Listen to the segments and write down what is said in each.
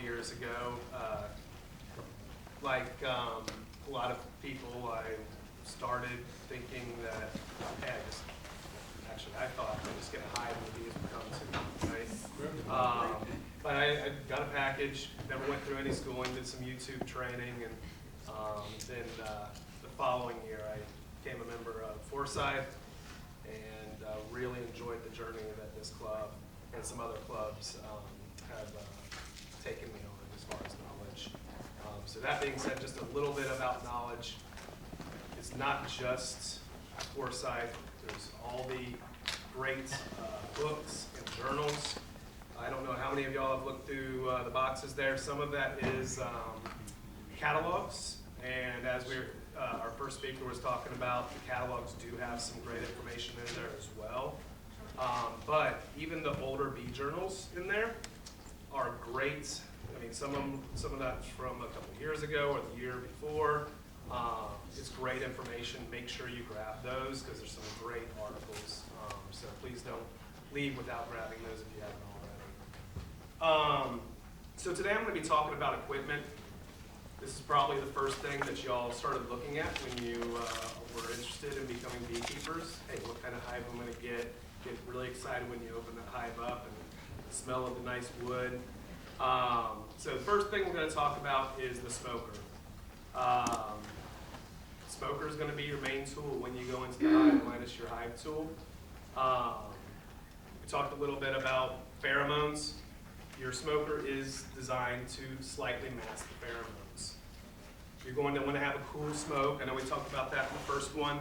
years ago. Like a lot of people, I started thinking that, hey, I thought I was just gonna hide when the bees would come to me, right? But I got a package, never went through any schooling, did some YouTube training, and then the following year I became a member of Forsyth and really enjoyed the journey that this club and some other clubs have taken me on as far as knowledge. So that being said, just a little bit about knowledge. It's not just Forsyth. There's all the great books and journals. I don't know how many of y'all have looked through the boxes there. Some of that is catalogs, and as our first speaker was talking about, the catalogs do have some great information in there as well. But even the older bee journals in there are great. I mean, some of that's from a couple years ago or the year before. It's great information. Make sure you grab those because there's some great articles. So please don't leave without grabbing those if you haven't already. So today I'm going to be talking about equipment. This is probably the first thing that y'all started looking at when you were interested in becoming beekeepers. Hey, what kind of hive I'm going to get. Get really excited when you open the hive up and the smell of the nice wood. So the first thing we're going to talk about is the smoker. Smoker is going to be your main tool when you go into the hive, minus your hive tool. We talked a little bit about pheromones. Your smoker is designed to slightly mask the pheromones. You're going to want to have a cool smoke. I know we talked about that in the first one.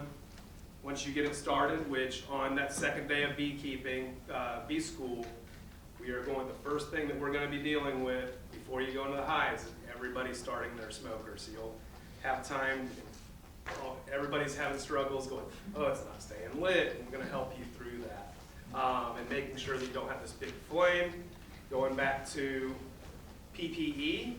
Once you get it started, which on that second day of beekeeping, bee school, the first thing that we're going to be dealing with before you go into the hives is everybody starting their smoker. So you'll have time, everybody's having struggles going, oh, it's not staying lit, and we're going to help you through that. And making sure that you don't have this big flame. Going back to PPE,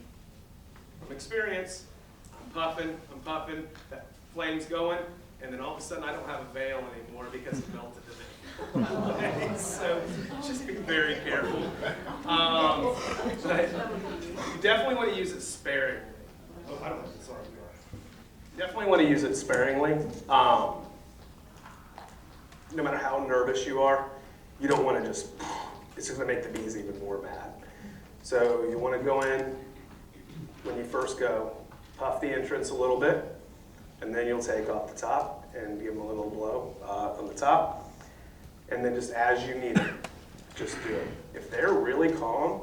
from experience, I'm puffing, that flame's going, and then all of a sudden I don't have a veil anymore because it melted in it. So just be very careful. But you definitely want to use it sparingly. Oh, I don't know. Sorry. You definitely want to use it sparingly. No matter how nervous you are, you don't want to just, it's just going to make the bees even more mad. So you want to go in, when you first go, puff the entrance a little bit, and then you'll take off the top and give them a little blow on the top. And then just as you need it, just do it. If they're really calm,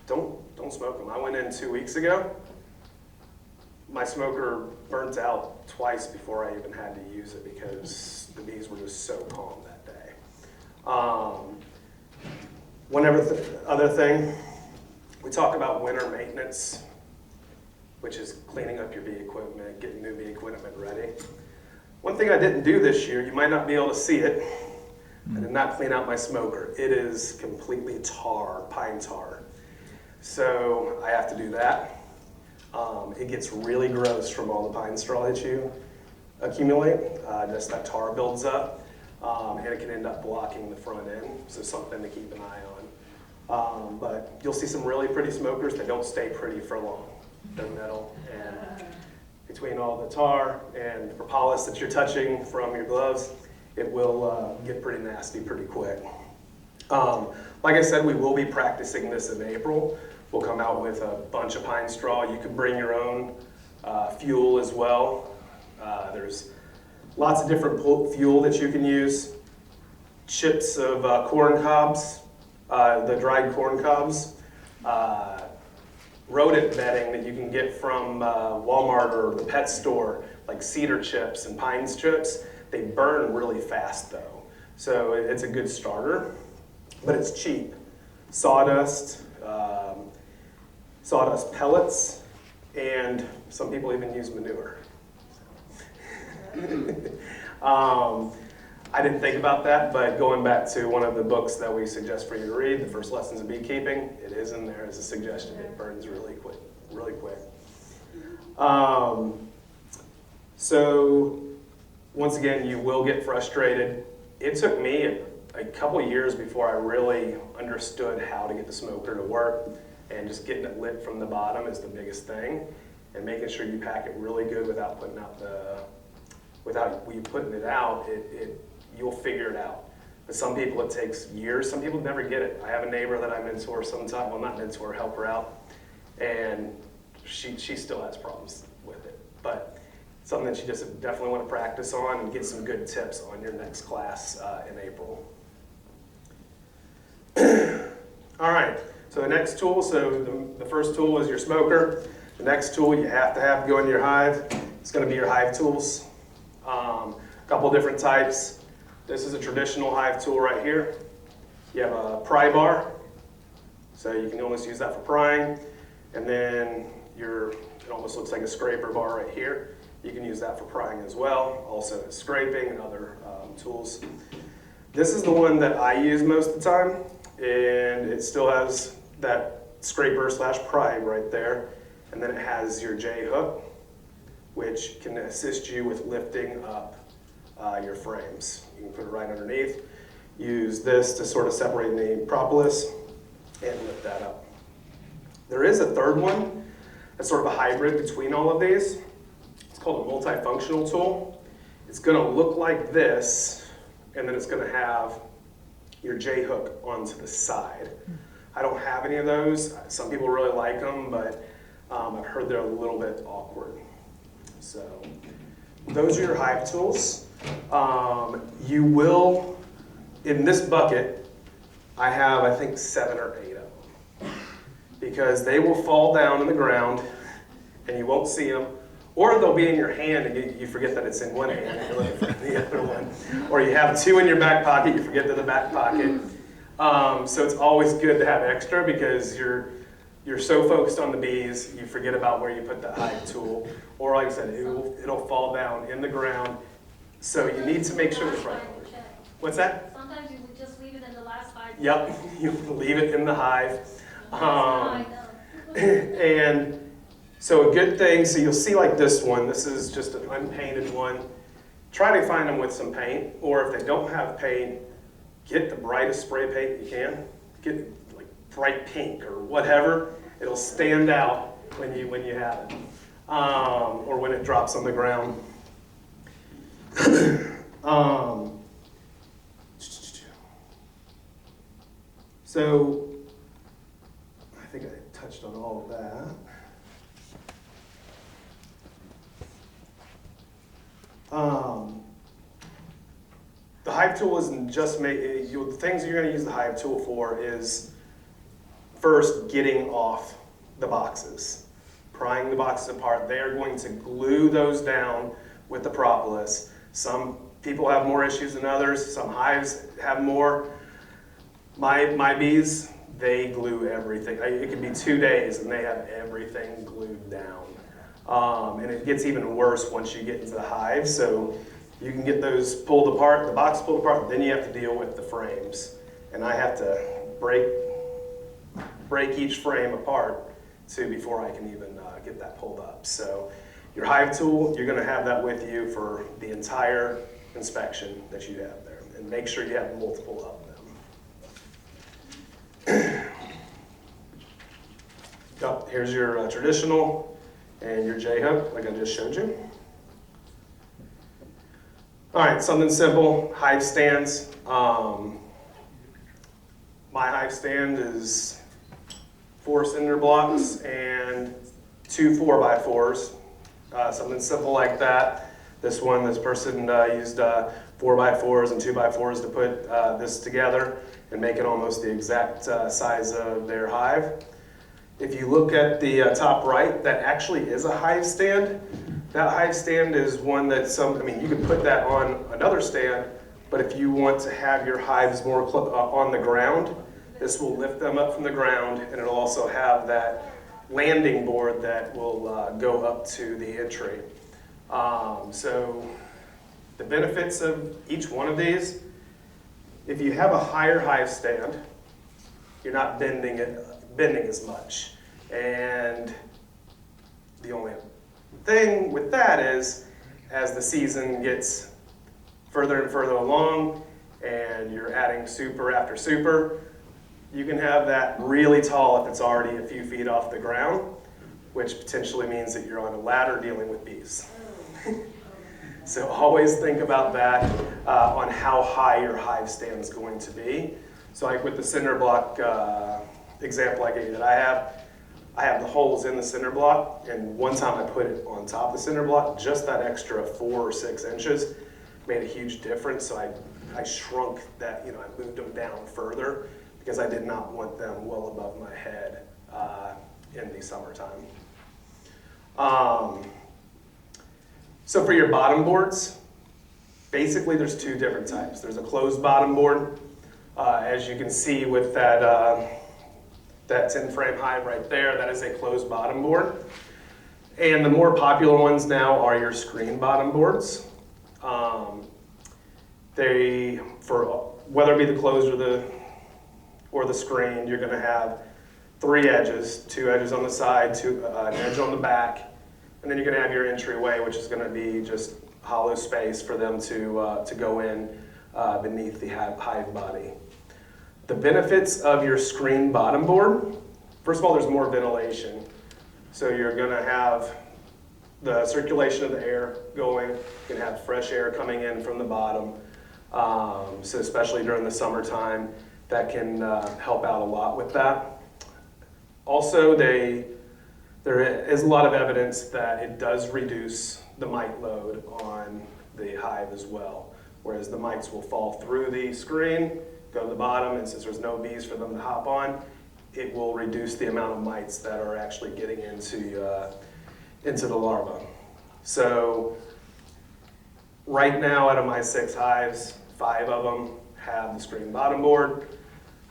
don't smoke them. I went in 2 weeks ago. My smoker burnt out twice before I even had to use it because the bees were just so calm that day. Other thing, we talk about winter maintenance, which is cleaning up your bee equipment, getting new bee equipment ready. One thing I didn't do this year, you might not be able to see it, I did not clean out my smoker. It is completely tar, pine tar. So I have to do that. It gets really gross from all the pine straw that you accumulate. Just that tar builds up, and it can end up blocking the front end. So something to keep an eye on. But you'll see some really pretty smokers. They don't stay pretty for long. They're metal, and between all the tar and the propolis that you're touching from your gloves, it will get pretty nasty pretty quick. Like I said, we will be practicing this in April. We'll come out with a bunch of pine straw. You can bring your own fuel as well. There's lots of different fuel that you can use. Chips of corn cobs, the dried corn cobs. Rodent bedding that you can get from Walmart or the pet store, like cedar chips and pine chips. They burn really fast though, so it's a good starter, but it's cheap. Sawdust, sawdust pellets, and some people even use manure. I didn't think about that, but going back to one of the books that we suggest for you to read, The First Lessons of Beekeeping, it is in there as a suggestion. It burns really quick, really quick. So once again, you will get frustrated. It took me a couple years before I really understood how to get the smoker to work. and just getting it lit from the bottom is the biggest thing, and making sure you pack it really good without putting out when you putting it out, you'll figure it out. But some people it takes years, some people never get it. I have a neighbor that I mentor sometimes, well not mentor, help her out, and she still has problems with it. But something that you just definitely want to practice on and get some good tips on your next class in April. All right, so the next tool, the first tool is your smoker. The next tool you have to have to go into your hive. It's going to be your hive tools. A couple different types. This is a traditional hive tool right here. You have a pry bar, so you can almost use that for prying. And then it almost looks like a scraper bar right here. You can use that for prying as well. Also scraping and other tools. This is the one that I use most of the time, and it still has that scraper / pry right there. And then it has your J hook, which can assist you with lifting up your frames. You can put it right underneath. Use this to sort of separate the propolis and lift that up. There is a third one that's sort of a hybrid between all of these. It's called a multifunctional tool. It's going to look like this, and then it's going to have your J hook onto the side. I don't have any of those. Some people really like them, but I've heard they're a little bit awkward. So those are your hive tools. You will, in this bucket, I have I think 7 or 8 of them, because they will fall down in the ground and you won't see them, or they'll be in your hand and you forget that it's in one hand and you're looking for the other one, or you have 2 in your back pocket, you forget they're the back pocket. So it's always good to have extra, because you're so focused on the bees, you forget about where you put the hive tool, or like I said, it'll fall down in the ground. So you need to make sure it's right. What's that? Sometimes you would just leave it in the last hive. Yep, you leave it in the hive. And so a good thing, so you'll see like this one, this is just an unpainted one. Try to find them with some paint, or if they don't have paint, get the brightest spray paint you can. Get like bright pink or whatever. It'll stand out when you have it, or when it drops on the ground. So I think I touched on all of that. The hive tool isn't just the things that you're going to use the hive tool for is first getting off the boxes, prying the boxes apart. They are going to glue those down with the propolis. Some people have more issues than others. Some hives have more. My bees, they glue everything. It can be 2 days and they have everything glued down. And it gets even worse once you get into the hive. So you can get those pulled apart, the box pulled apart, then you have to deal with the frames. And I have to break each frame apart before I can even get that pulled up. So your hive tool, you're going to have that with you for the entire inspection that you have there. And make sure you have multiple of them. Here's your traditional and your J-hook, like I just showed you. All right, something simple, hive stands. My hive stand is 4 cinder blocks and 2 4x4s. Something simple like that. This person used 4x4s and 2x4s to put this together and make it almost the exact size of their hive. If you look at the top right, that actually is a hive stand. That hive stand is one that you could put that on another stand, but if you want to have your hives more on the ground, this will lift them up from the ground, and it'll also have that landing board that will go up to the entry. So the benefits of each one of these, if you have a higher hive stand, you're not bending as much. And the only thing with that is, as the season gets further and further along, and you're adding super after super, You can have that really tall if it's already a few feet off the ground, which potentially means that you're on a ladder dealing with bees. So always think about that on how high your hive stand is going to be. So like with the cinder block example I gave you that I have the holes in the cinder block, and one time I put it on top of the cinder block, just that extra 4 or 6 inches made a huge difference. So I shrunk that, I moved them down further because I did not want them well above my head in the summertime. So for your bottom boards, basically there's 2 different types. There's a closed bottom board, as you can see with that 10 frame hive right there, that is a closed bottom board. And the more popular ones now are your screen bottom boards. Whether it be the closed or the screen, you're gonna have 3 edges, 2 edges on the side, an edge on the back, and then you're gonna have your entryway, which is gonna be just hollow space for them to go in beneath the hive body. The benefits of your screen bottom board, first of all, there's more ventilation. So you're gonna have the circulation of the air going, you're gonna have fresh air coming in from the bottom. So especially during the summertime, that can help out a lot with that. Also, there is a lot of evidence that it does reduce the mite load on the hive as well. Whereas the mites will fall through the screen, go to the bottom, and since there's no bees for them to hop on, it will reduce the amount of mites that are actually getting into the larva. So right now, out of my 6 hives, 5 of them have the screen bottom board.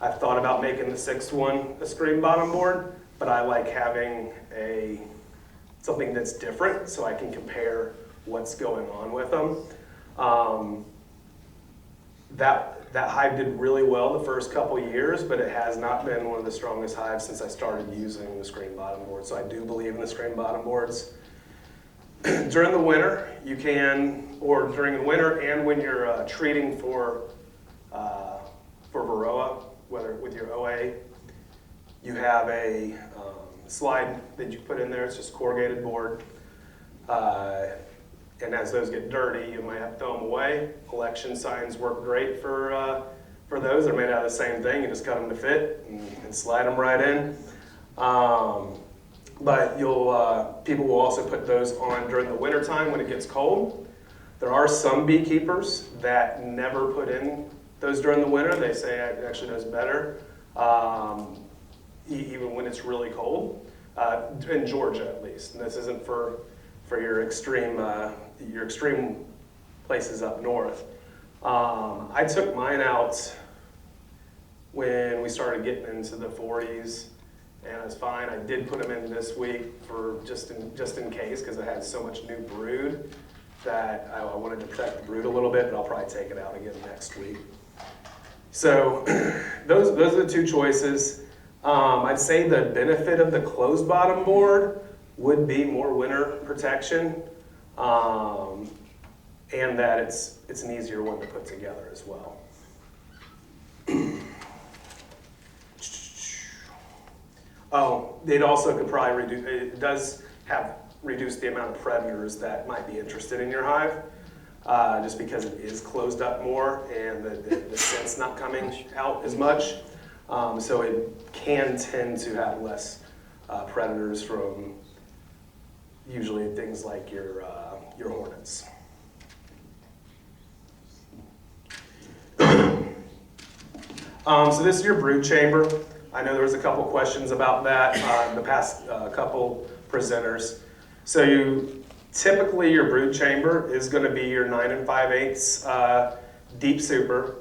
I've thought about making the 6th one a screen bottom board, but I like having something that's different so I can compare what's going on with them. That hive did really well the first couple years, but it has not been one of the strongest hives since I started using the screen bottom board. So I do believe in the screen bottom boards. During the winter, you can, or during the winter and when you're treating for Varroa, whether with your OA, you have a slide that you put in there. It's just corrugated board. And as those get dirty, you might have to throw them away. Election signs work great for those. They're made out of the same thing. You just cut them to fit and slide them right in. But people will also put those on during the winter time when it gets cold. There are some beekeepers that never put in those during the winter. They say it actually does better, even when it's really cold, in Georgia at least. And this isn't for your extreme places up north. I took mine out when we started getting into the 40s, and it's fine. I did put them in this week for just in case, because I had so much new brood that I wanted to protect the brood a little bit, but I'll probably take it out again next week. So those are the 2 choices. I'd say the benefit of the closed bottom board would be more winter protection, and that it's an easier one to put together as well. Oh, it also could probably reduce, it does have reduced the amount of predators that might be interested in your hive, just because it is closed up more and the scent's not coming out as much. So it can tend to have less predators from usually things like your hornets. So this is your brood chamber. I know there was a couple questions about that in the past couple presenters. So typically your brood chamber is going to be your 9 5/8 deep super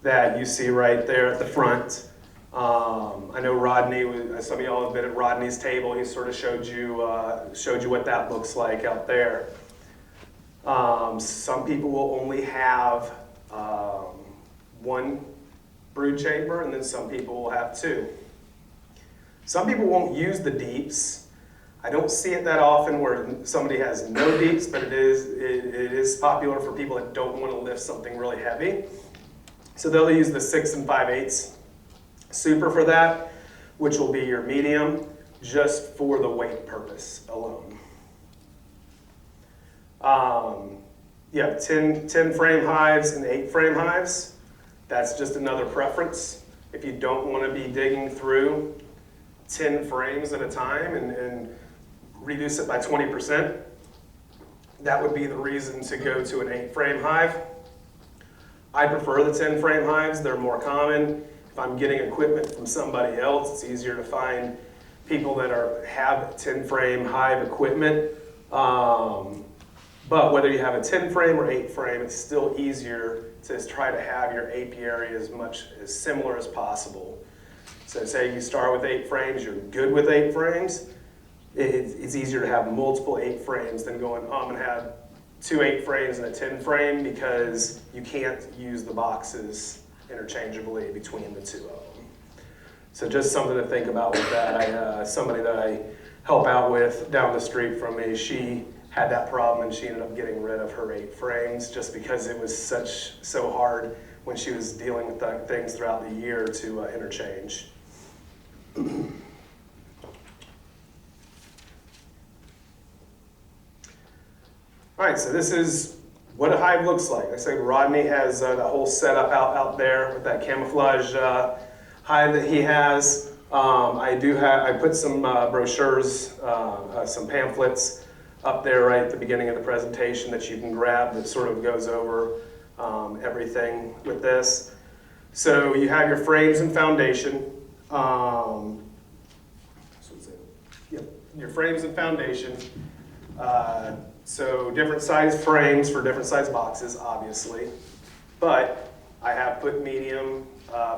that you see right there at the front. I know Rodney, some of y'all have been at Rodney's table. He sort of showed you what that looks like out there. Some people will only have 1 brood chamber, and then some people will have 2. Some people won't use the deeps. I don't see it that often where somebody has no deeps, but it is popular for people that don't want to lift something really heavy. So they'll use the 6 5/8 super for that, which will be your medium, just for the weight purpose alone. You have 10 frame hives and 8 frame hives. That's just another preference. If you don't want to be digging through 10 frames at a time and reduce it by 20%, that would be the reason to go to an 8 frame hive. I prefer the 10 frame hives. They're more common. If I'm getting equipment from somebody else, it's easier to find people that have 10 frame hive equipment. But whether you have a 10 frame or 8 frame, it's still easier to try to have your apiary as similar as possible. So say you start with 8 frames, you're good with 8 frames, it's easier to have multiple 8 frames than going, oh, I'm gonna have 2 8 frames and a 10 frame, because you can't use the boxes interchangeably between the two of them. So just something to think about with that. Somebody that I help out with down the street from me, she had that problem and she ended up getting rid of her 8 frames just because it was so hard when she was dealing with things throughout the year to interchange. All right, so this is what a hive looks like. Like I said, Rodney has the whole setup out there with that camouflage hive that he has. I put some brochures, some pamphlets up there right at the beginning of the presentation that you can grab that sort of goes over everything with this. So you have your frames and foundation. Your frames and foundation. So different size frames for different size boxes, obviously. But I have put medium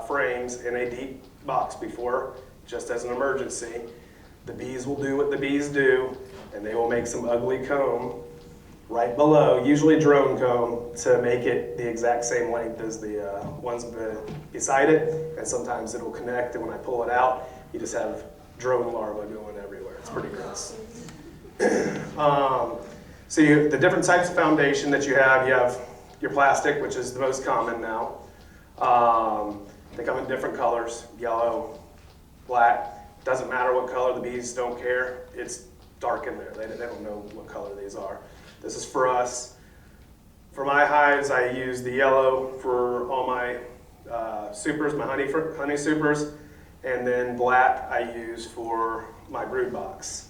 frames in a deep box before, just as an emergency. The bees will do what the bees do, and they will make some ugly comb right below, usually drone comb, to make it the exact same length as the ones beside it. And sometimes it'll connect, and when I pull it out, you just have drone larvae going everywhere. It's pretty gross. So the different types of foundation that you have your plastic, which is the most common now. They come in different colors, yellow, black. Doesn't matter what color, the bees don't care. It's dark in there. They don't know what color these are. This is for us. For my hives, I use the yellow for all my supers, my honey supers, and then black I use for my brood box.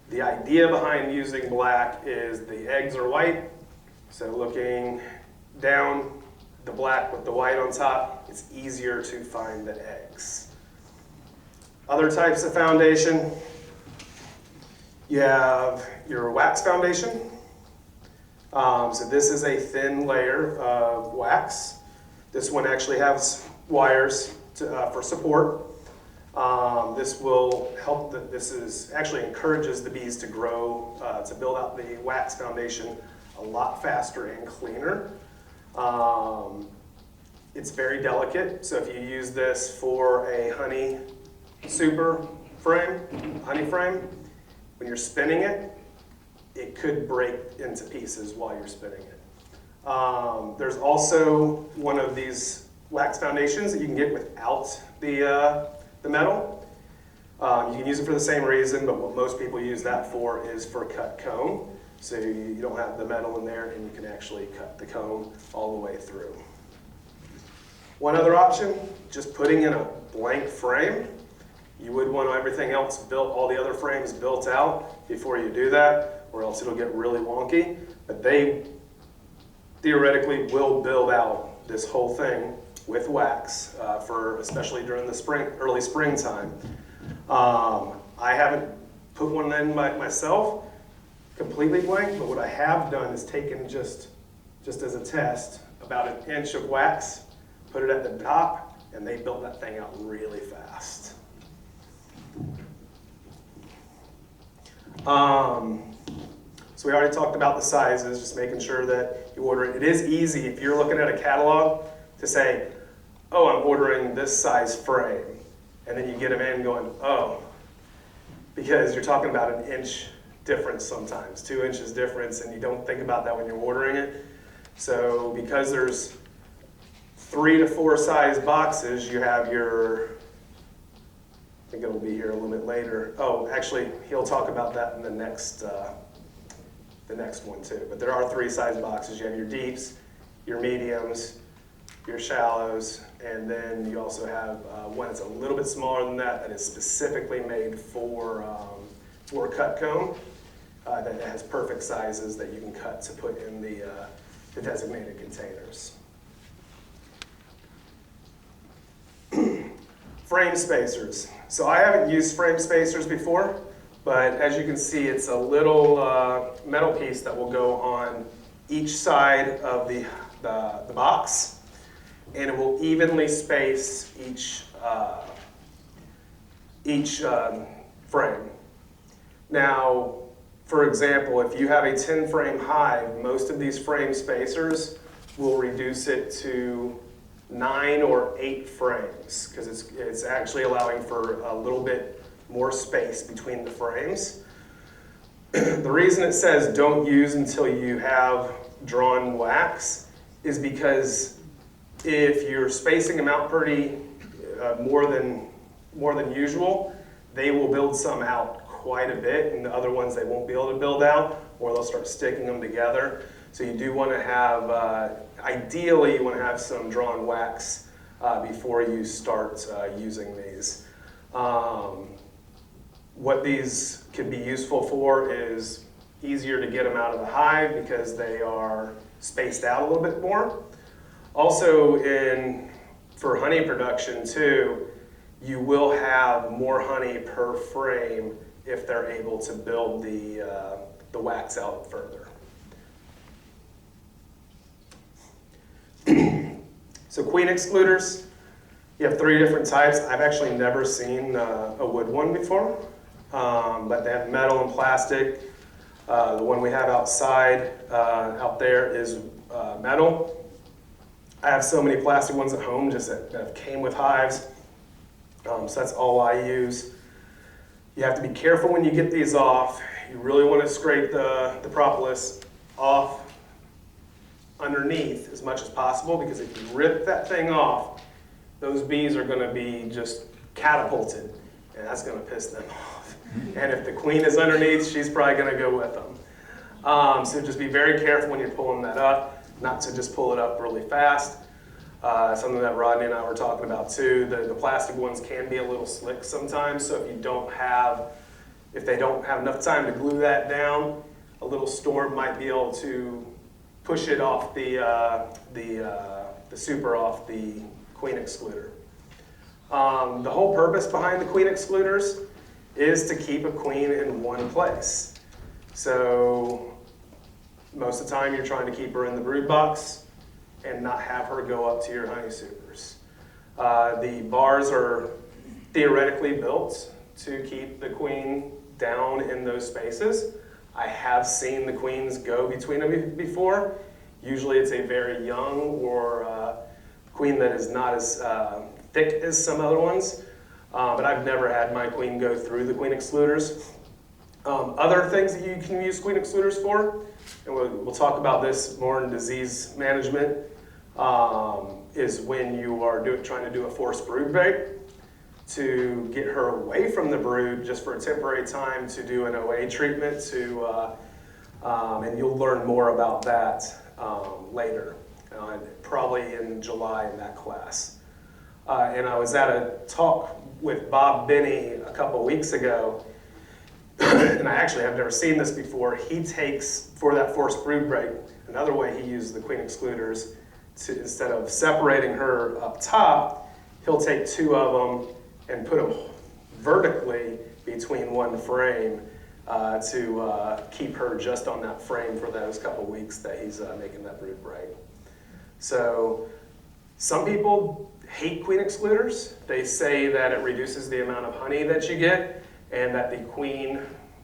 The idea behind using black is the eggs are white, so looking down the black with the white on top, it's easier to find the eggs. Other types of foundation, you have your wax foundation. So this is a thin layer of wax. This one actually has wires for support. This will help, this actually encourages the bees to grow, to build out the wax foundation a lot faster and cleaner. It's very delicate, so if you use this for a honey super frame, honey frame, when you're spinning it, it could break into pieces while you're spinning it. There's also one of these wax foundations that you can get without the metal. You can use it for the same reason, but what most people use that for is for cut comb. So you don't have the metal in there, and you can actually cut the comb all the way through. One other option, just putting in a blank frame. You would want everything else built, all the other frames built out before you do that, or else it'll get really wonky. But they theoretically will build out this whole thing with wax, especially during the early springtime. I haven't put one in myself, completely blank, but what I have done is taken just as a test, about 1 inch of wax, put it at the top, and they built that thing out really fast. So we already talked about the sizes, just making sure that you order it. It is easy if you're looking at a catalog to say, oh, I'm ordering this size frame. And then you get them in going, oh, because you're talking about 1 inch difference sometimes, 2 inches difference, and you don't think about that when you're ordering it. So because there's 3 to 4 size boxes, you have your think it'll be here a little bit later. Oh, actually, he'll talk about that in the next one too. But there are 3 size boxes. You have your deeps, your mediums, your shallows, and then you also have one that's a little bit smaller than that is specifically made for cut cone that has perfect sizes that you can cut to put in the designated containers. Frame spacers. So I haven't used frame spacers before, but as you can see, it's a little metal piece that will go on each side of the box, and it will evenly space each frame. Now, for example, if you have a 10-frame hive, most of these frame spacers will reduce it to 9 or 8 frames, because it's actually allowing for a little bit more space between the frames. The reason it says don't use until you have drawn wax is because if you're spacing them out pretty more than usual, they will build some out quite a bit, and the other ones they won't be able to build out, or they'll start sticking them together. So you do want to have, ideally you want to have some drawn wax before you start using these. What these could be useful for is easier to get them out of the hive because they are spaced out a little bit more. Also, for honey production too, you will have more honey per frame if they're able to build the wax out further. So queen excluders, you have 3 different types. I've actually never seen a wood one before, but they have metal and plastic. The one we have outside, out there is metal. I have so many plastic ones at home just that came with hives, so that's all I use. You have to be careful when you get these off. You really want to scrape the propolis off underneath as much as possible, because if you rip that thing off, those bees are going to be just catapulted, and that's going to piss them off. And if the queen is underneath, she's probably going to go with them. So just be very careful when you're pulling that up, not to just pull it up really fast. Something that Rodney and I were talking about too, the plastic ones can be a little slick sometimes, so if they don't have enough time to glue that down, a little storm might be able to push it off the super off the queen excluder. The whole purpose behind the queen excluders is to keep a queen in one place. So most of the time you're trying to keep her in the brood box and not have her go up to your honey supers. The bars are theoretically built to keep the queen down in those spaces. I have seen the queens go between them before. Usually it's a very young or queen that is not as thick as some other ones, but I've never had my queen go through the queen excluders. Other things that you can use queen excluders for, and we'll talk about this more in disease management, is when you are trying to do a forced brood break to get her away from the brood just for a temporary time to do an OA treatment and you'll learn more about that later, probably in July in that class. And I was at a talk with Bob Binney a couple weeks ago, and I actually have never seen this before. He takes, for that forced brood break, another way he uses the queen excluders, instead of separating her up top, he'll take 2 of them and put them vertically between one frame to keep her just on that frame for those couple weeks that he's making that brood break. So some people hate queen excluders. They say that it reduces the amount of honey that you get and that the queen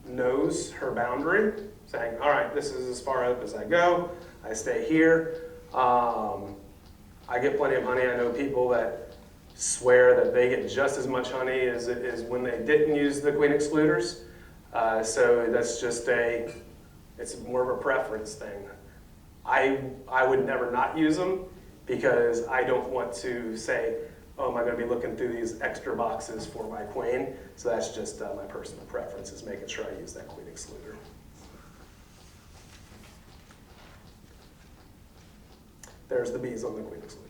knows her boundary, saying, all right, this is as far up as I go. I stay here. I get plenty of honey. I know people that swear that they get just as much honey as when they didn't use the queen excluders. So that's just it's more of a preference thing. I would never not use them because I don't want to say, oh, am I gonna be looking through these extra boxes for my queen? So that's just my personal preference, is making sure I use that queen excluder. There's the bees on the queen excluder.